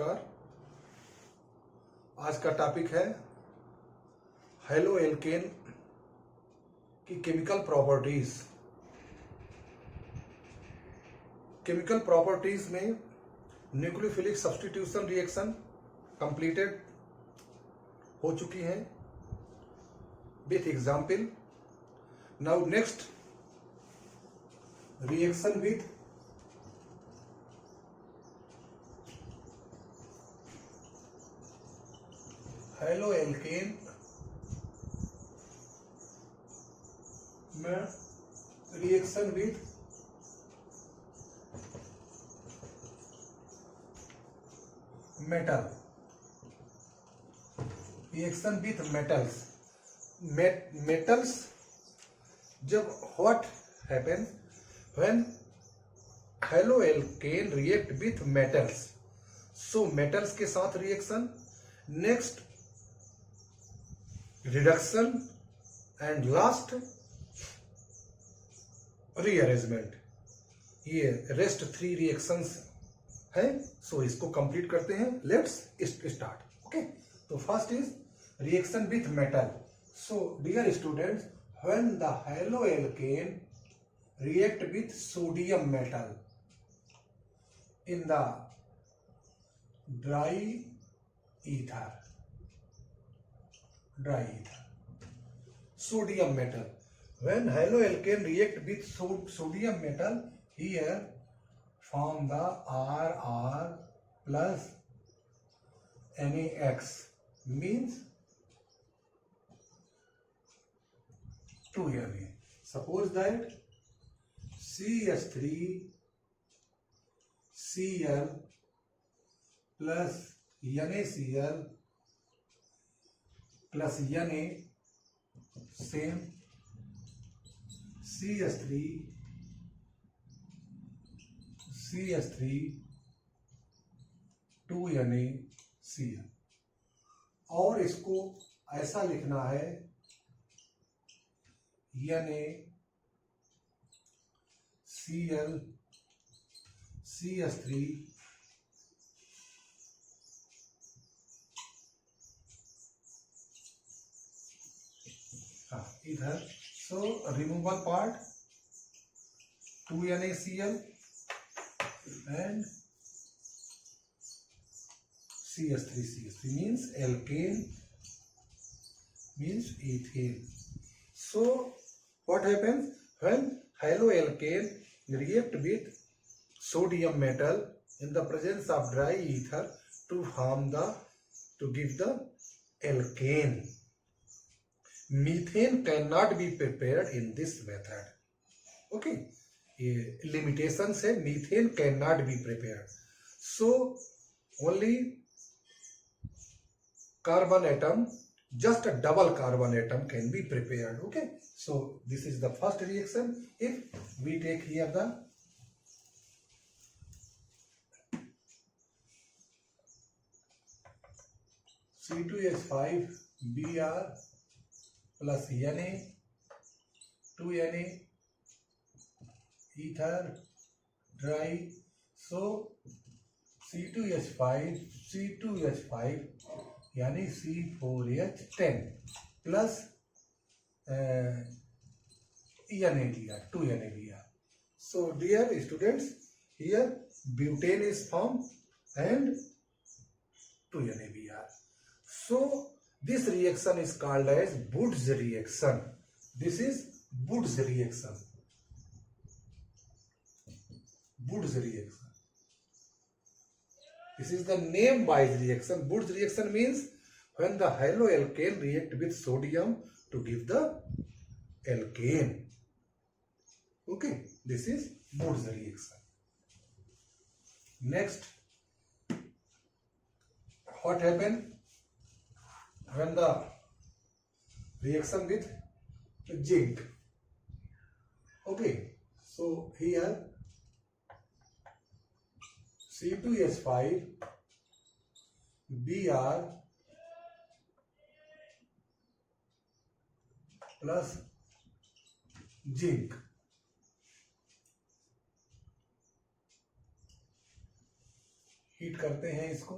नमस्कार। आज का टॉपिक है हेलो एल्केन की केमिकल प्रॉपर्टीज। केमिकल प्रॉपर्टीज में न्यूक्लियोफिलिक सब्स्टिट्यूशन रिएक्शन कंप्लीटेड हो चुकी हैं with example. Now next reaction with haloalkane में reaction with metal, reaction with metals. Metals जब what happen when haloalkane react with metals, so metals के साथ reaction, next reduction and last rearrangement. ये rest 3 reactions है। So इसको complete करते हैं। Let's start. Okay, तो first is reaction with metal. So dear students, when the halo alkane react with sodium metal in the dry ether, sodium metal, when haloalkane react with sodium metal, here form the RR plus NaX means 2Na. Suppose that CH3Cl plus NaCl plus Na same CH3 2NaCl, और इसको ऐसा लिखना है NaCl CH3 इधर। सो removal part 2NaCl and CH3 means alkane means ethane. So what happens when haloalkane react with sodium metal in the presence of dry ether to give the alkane? Methane cannot be prepared in this method. Okay, ये limitation है, methane cannot be prepared. So only carbon atom, just a double carbon atom can be prepared. Okay, so this is the first reaction. If we take here the C2H5Br plus Na 2Na ether dry, so C2H5 यानी C4H10 plus NaBr 2NaBr. So dear students, here butane is formed and 2NaBr. So this reaction is called as Woods reaction. This is Woods reaction. Woods reaction. This is the name-wise reaction. Woods reaction means when the haloalkane react with sodium to give the alkane. Okay, this is Woods reaction. Next, what happens when the reaction with zinc? Okay, so here C2H5Br plus zinc, heat heat करते हैं इसको.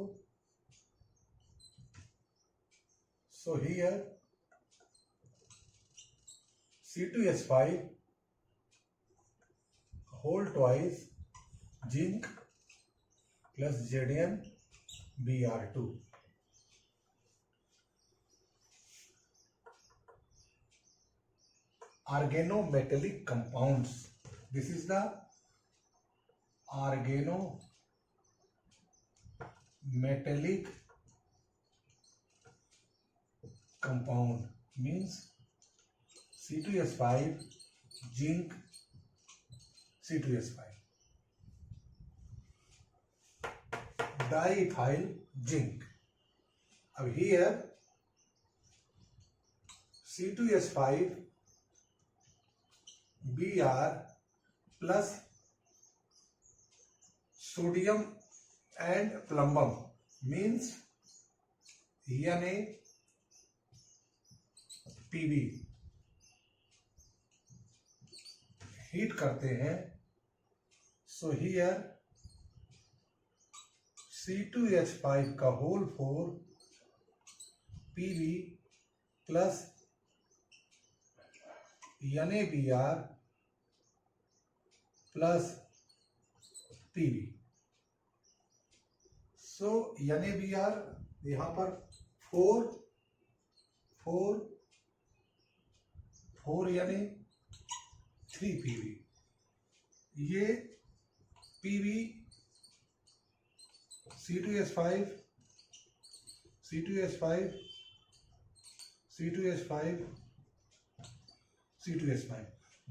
So here C2H5 whole twice zinc plus ZnBr2. Organometallic compounds. This is the organometallic compound, means C2H5 zinc C2H5 diethyl zinc. अब here C2H5 Br plus sodium and plumbum means NaPb heat करते हैं. So here C2H5 का whole 4 Pb plus NaBr plus Pb. So NaBr यहाँ पर 4 Na 3 Pb. ये Pb C2H5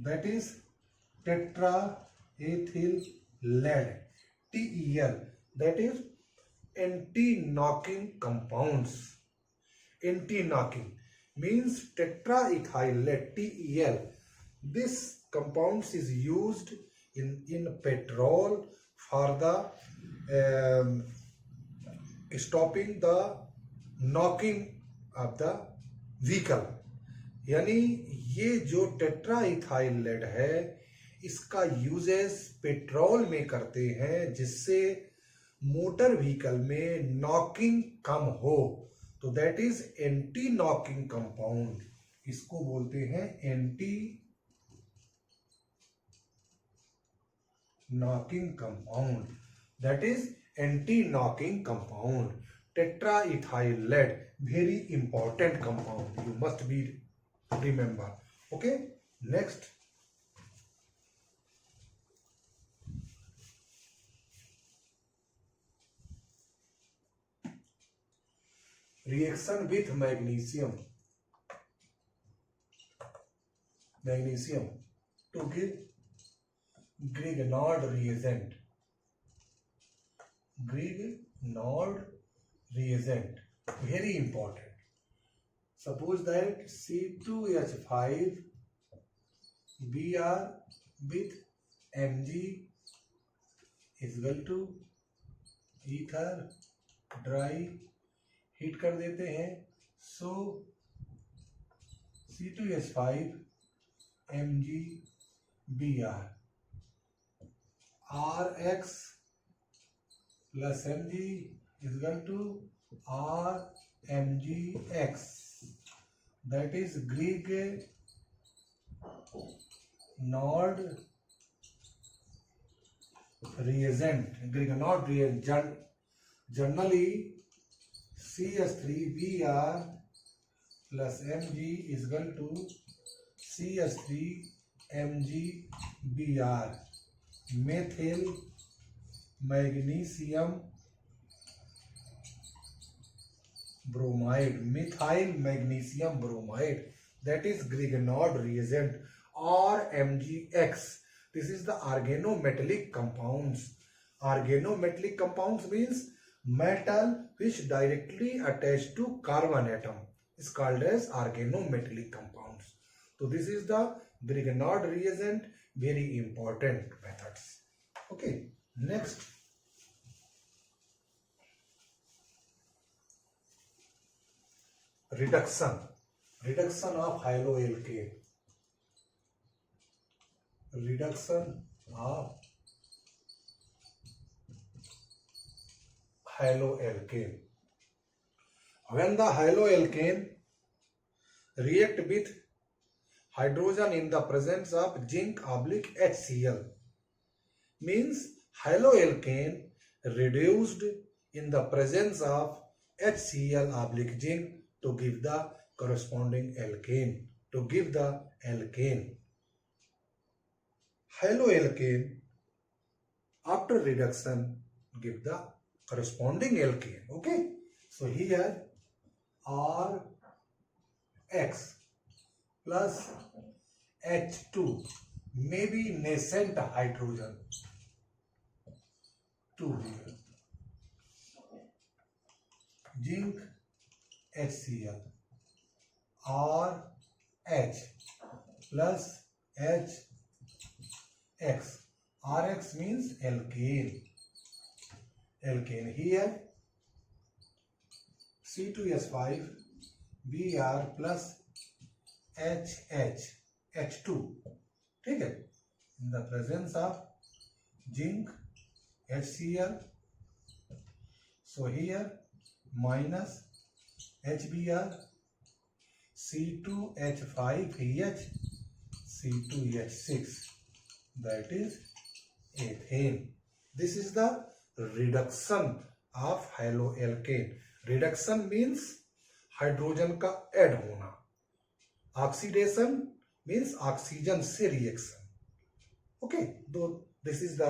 that is tetraethyl lead TEL, that is anti-knocking compounds. Anti-knocking means tetraethyl lead TEL. This compounds is used in petrol for the stopping the knocking of the vehicle. यानी ये जो tetraethyl lead है इसका uses petrol में करते हैं जिससे motor vehicle में नॉकिंग कम हो. तो that is anti knocking compound. इसको बोलते हैं anti knocking compound, that is anti-knocking compound. Tetraethyl lead, very important compound, you must be remember. Okay, next reaction with magnesium to give Grignard reagent. Very important. Suppose that C2H5 Br with Mg is equal to ether dry. Heat कर देते हैं. So C2H5 MgBr Rx plus Mg is equal to Rmgx, that is Grignard reagent. Generally CH3Br plus Mg is equal to CH3MgBr. methyl magnesium bromide, that is Grignard reagent, or Mgx. This is the organometallic compounds. Organometallic compounds means metal which directly attached to carbon atom is called as organometallic compounds. So this is the Grignard reagent, very important methods. Okay, next reduction of haloalkane. Reduction of haloalkane. When the haloalkane react with hydrogen in the presence of zinc oblique HCl, means haloalkane reduced in the presence of HCl oblique zinc to give the corresponding alkane. To give the alkane. Haloalkane after reduction give the corresponding alkane. Okay, so here RX plus H2 may be nascent hydrogen 2 here, zinc HCl, RH plus HX. RX means alkane. Alkane here C2H5 Br plus HH H2. ठीक है, in the presence of zinc HCl, so here minus HBr C2H5H C2H6, that is ethane. This is the reduction of haloalkane. Reduction means hydrogen का add होना, oxidation means oxygen से reaction. Okay, दो this is the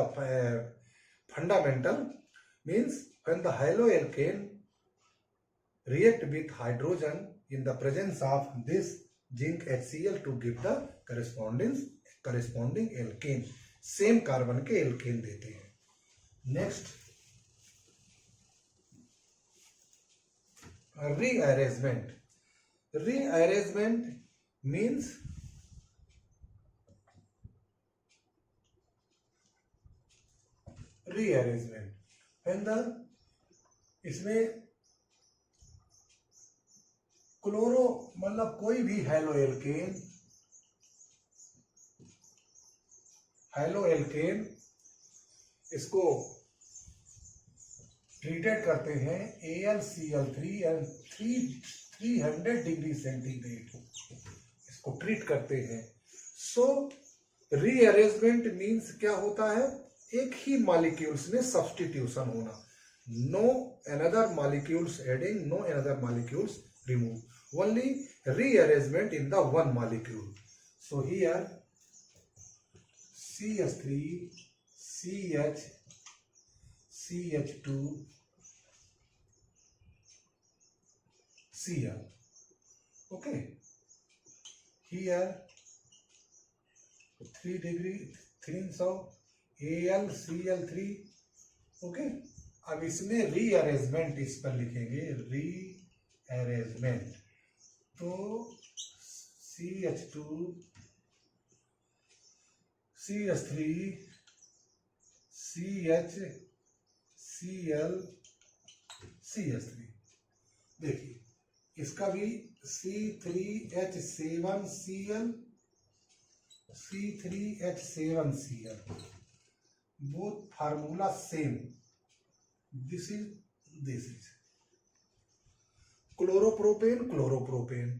fundamental. Means when the haloalkane react with hydrogen in the presence of this zinc HCl to give the corresponding alkane. Same carbon के alkane देते हैं. Next rearrangement. Rearrangement means rearrangement when the इसमें chloro मतलब कोई भी haloalkane इसको treated करते हैं AlCl3 एंड 300 डिग्री सेंटीग्रेड इसको ट्रीट करते हैं. सो रीअरेंजमेंट मीन्स क्या होता है, एक ही मॉलिक्यूल्स में सब्स्टिट्यूशन होना. No another molecules adding, no another molecules remove, only rearrangement in the one molecule. So here CH3 CH CH2 Cl. Okay, here 3 degree 300 AlCl3. Okay, अब इसमें रीअरेंजमेंट इस पर लिखेंगे, रीअरेंजमेंट. तो CH2 CH3 CH Cl CH3. देखिए इसका भी C3H7Cl C3H7Cl, both formula same. This is chloropropane,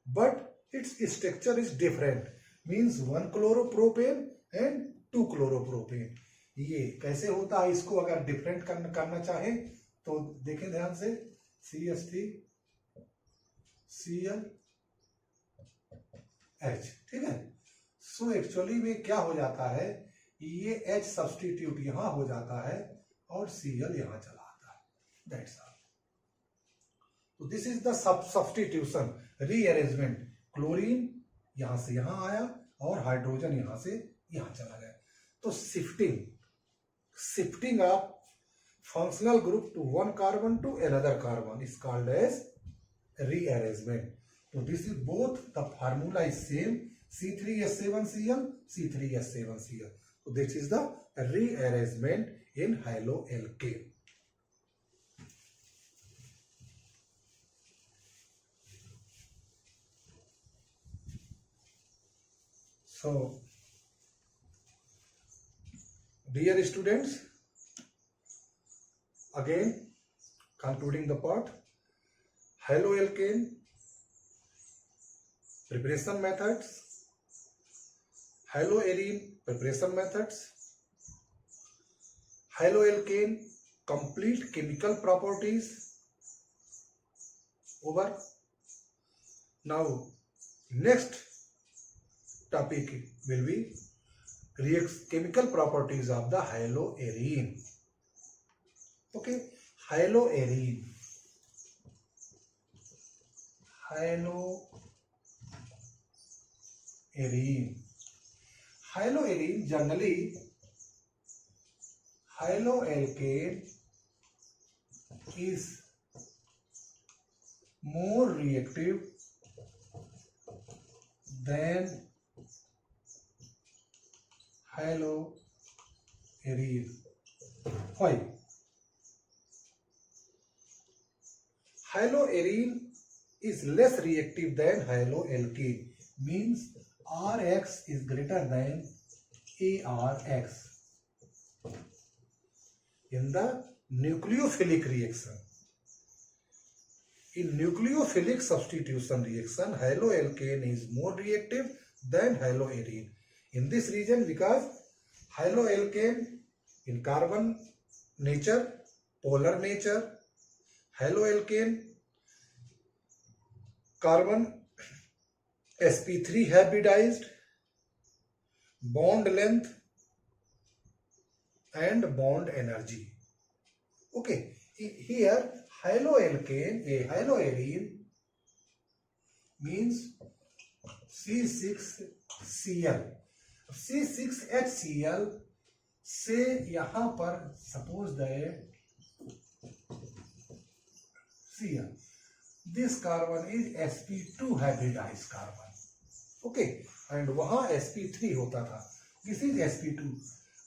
but its structure is different. Means one chloropropane and two chloropropane. ये कैसे होता है, इसको अगर डिफरेंट करना चाहे तो देखें ध्यान से, CH3 ClH. ठीक है. सो एक्चुअली में क्या हो जाता है, ये H सब्स्टिट्यूट यहां हो जाता है और Cl यहां चला आता है. That's all. तो this is the substitution, rearrangement. Chlorine यहां से यहां आया और हाइड्रोजन यहां से यहां चला गया. तो shifting of functional group to one carbon to another carbon is called as rearrangement. So this is both the formula is same, C3H7Cl C3H7Cl. So this is the rearrangement in haloalkane. So dear students, again concluding the part, haloalkane preparation methods, haloarine preparation methods, haloalkane complete chemical properties. Over. Now next topic will be chemical properties of the haloarine. Okay, haloarine. Haloarine generally, haloalkane is more reactive than haloarine. Why? Haloarine is less reactive than haloalkane, means Rx is greater than ARX in the nucleophilic reaction. In nucleophilic substitution reaction, haloalkane is more reactive than haloarine. In this region, because haloalkane in carbon nature, polar nature, haloalkane carbon sp3 hybridized, bond length and bond energy. Okay, here haloarine means C6Cl. C6HCl से यहाँ पर suppose that Cl, this carbon is sp2 hybridized carbon. Okay, and वहाँ sp3 होता था, this is sp2,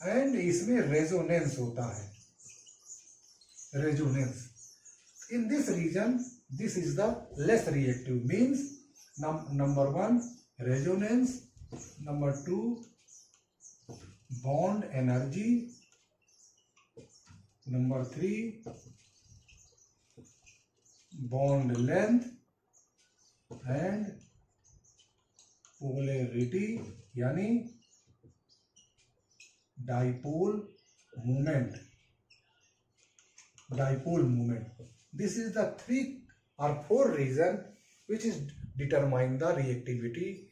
and इसमें resonance होता है, resonance. In this region, this is the less reactive, means number 1 resonance, number 2 bond energy, number 3 bond length and polarity यानी dipole moment. This is the 3 or 4 reason which is determine the reactivity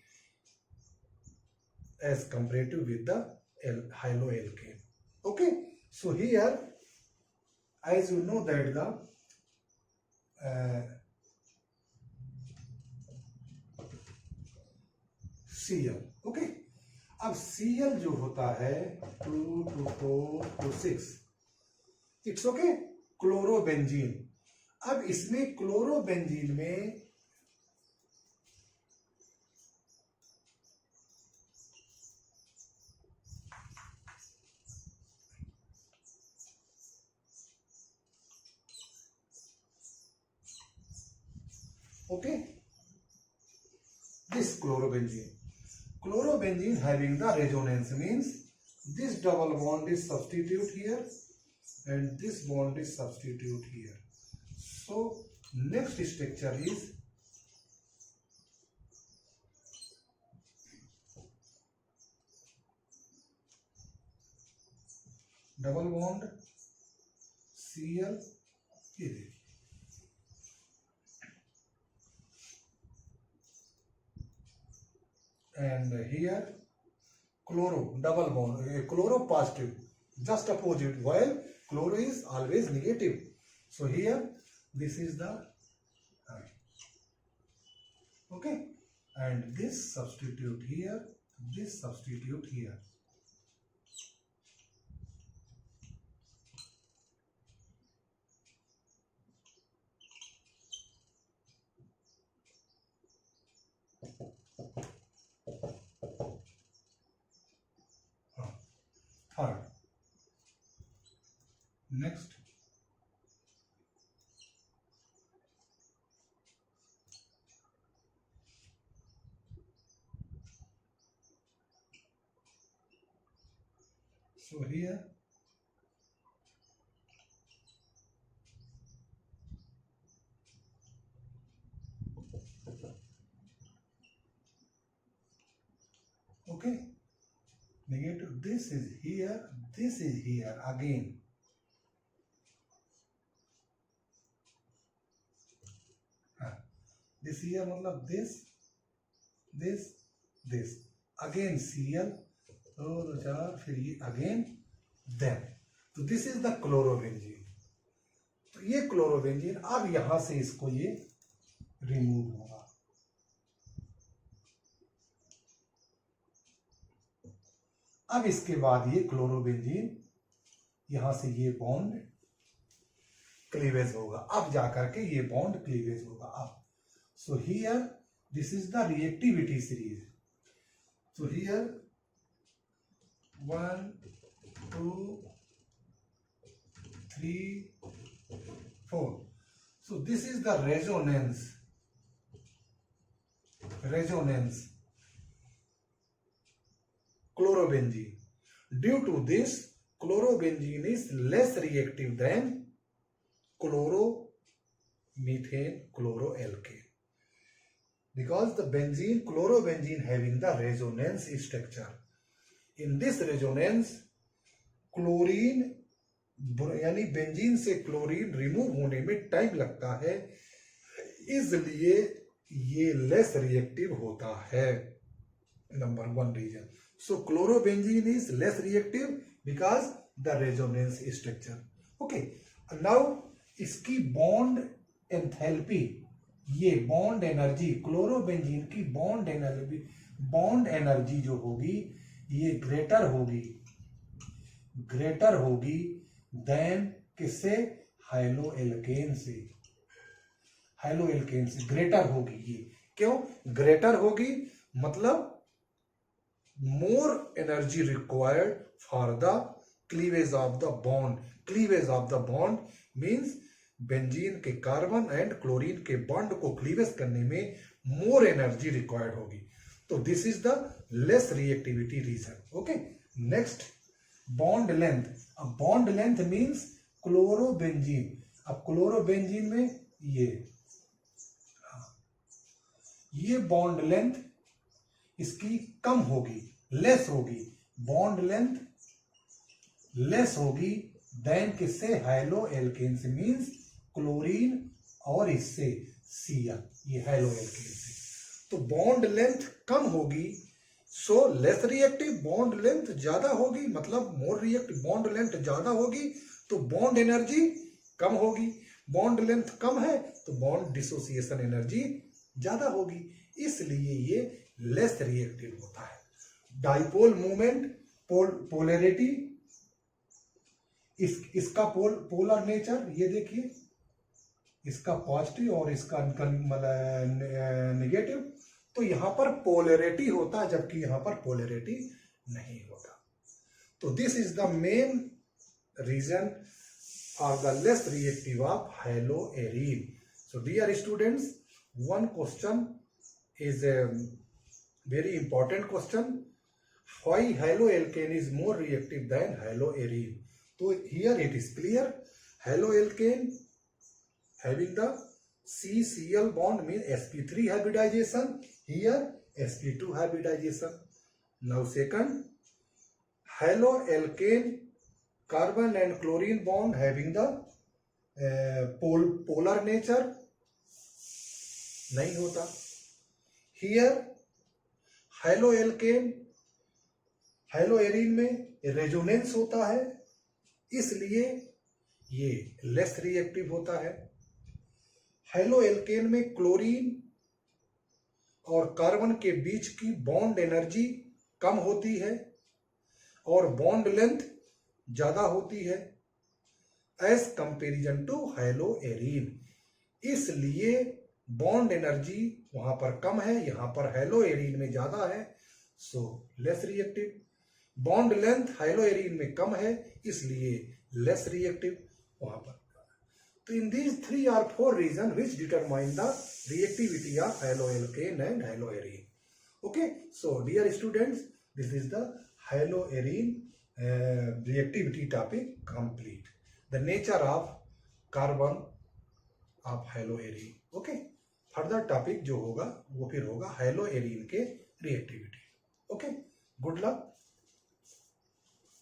as comparative with the haloalkane. Okay, so here as you know that the Cl. Okay, अब Cl जो होता है 2 to 4 to 6, it's okay, chlorobenzene. अब इसमें chlorobenzene में okay, this chlorobenzene having the resonance, means this double bond is substitute here and this bond is substitute here. So next structure is double bond Cl, and here chloro double bond, chloro positive, just opposite, while chloro is always negative. So here this is the okay, and this substitute here, this substitute here. Third, next so here this is here, this is here again. This here मतलब this again Cl, दो चार, फिर ये again then. तो this is the chlorobenzene. तो ये chlorobenzene, अब यहां से इसको ये रिमूव होगा. अब इसके बाद ये क्लोरोबेंजीन यहां से ये बॉन्ड क्लीवेज होगा. अब जाकर के ये बॉन्ड क्लीवेज होगा. अब so here this is the reactivity series. So here 1 2 3 4. So this is the resonance chlorobenzene. Due to this, chlorobenzene is less reactive than chloromethane chloroalkane, because the chlorobenzene having the resonance structure. In this resonance, chlorine यानी benzene से chlorine remove होने में time लगता है, इसलिए ये less reactive होता है. नंबर 1 रीजन. So chlorobenzene is less reactive because the resonance structure. Okay, now इसकी बॉन्ड एंथैल्पी, ये बॉन्ड एनर्जी, क्लोरोबेंजीन की बॉन्ड एनर्जी जो होगी ये ग्रेटर होगी देन किससे? हाइलोएल्केन से ग्रेटर होगी. ये क्यों ग्रेटर होगी? मतलब more energy required for the cleavage of the bond. Cleavage of the bond means benzene के कार्बन एंड क्लोरीन के बॉन्ड को क्लीवेज करने में मोर एनर्जी रिक्वायर्ड होगी. तो this is the less reactivity reason. Okay, next bond length. अब bond length means chlorobenzene. अब chlorobenzene में ये बॉन्ड लेंथ इसकी कम होगी, लेस होगी. बॉन्ड लेंथ लेस होगी देन किससे? हाइलोएल्केन से. मींस क्लोरीन और इससे Cl, ये हाइलोएल्केन से. तो बॉन्ड लेंथ कम होगी, सो लेस रिएक्टिव. बॉन्ड लेंथ ज्यादा होगी मतलब मोर रिएक्टिव. बॉन्ड लेंथ ज्यादा होगी तो बॉन्ड एनर्जी कम होगी. बॉन्ड लेंथ कम है तो बॉन्ड डिसोसिएशन एनर्जी ज्यादा होगी, इसलिए ये लेस रिएक्टिव होता है. डाइपोल मूवमेंट, पोलैरिटी, इसका पोलर नेचर ये देखिए, इसका पॉजिटिव और इसका नेगेटिव. तो यहां पर पोलैरिटी होता है जबकि यहां पर पोलैरिटी नहीं होता. तो this is the main reason और the less reactive of haloarene. So dear students, one question is a very important question. Why haloalkane is more reactive than haloarine? So here it is clear. Haloalkane having the CCl bond means sp3 hybridization. Here sp2 hybridization. Now second, haloalkane carbon and chlorine bond having the polar nature नहीं होता. Here हाइलोएरीन में resonance होता है, इसलिए ये less reactive होता है. हाइलोएल्केन में क्लोरीन और कार्बन के बीच की बॉन्ड एनर्जी कम होती है और बॉन्ड लेंथ ज्यादा होती है एज कंपेरिजन टू हाइलोएरीन. इसलिए बॉन्ड एनर्जी वहां पर कम है, यहां पर हाइलोएरीन में ज्यादा है, so less reactive. Bond length haloarene में कम है, इसलिए लेस रिएक्टिव वहां पर. तो in these 3 or 4 reason which determine the reactivity of haloalkane and haloarene. Okay, so dear students, this is the haloarene reactivity topic complete. The nature of carbon of haloarene. Okay, further topic जो होगा वो फिर होगा हाइलोएरीन के reactivity. Okay, good luck.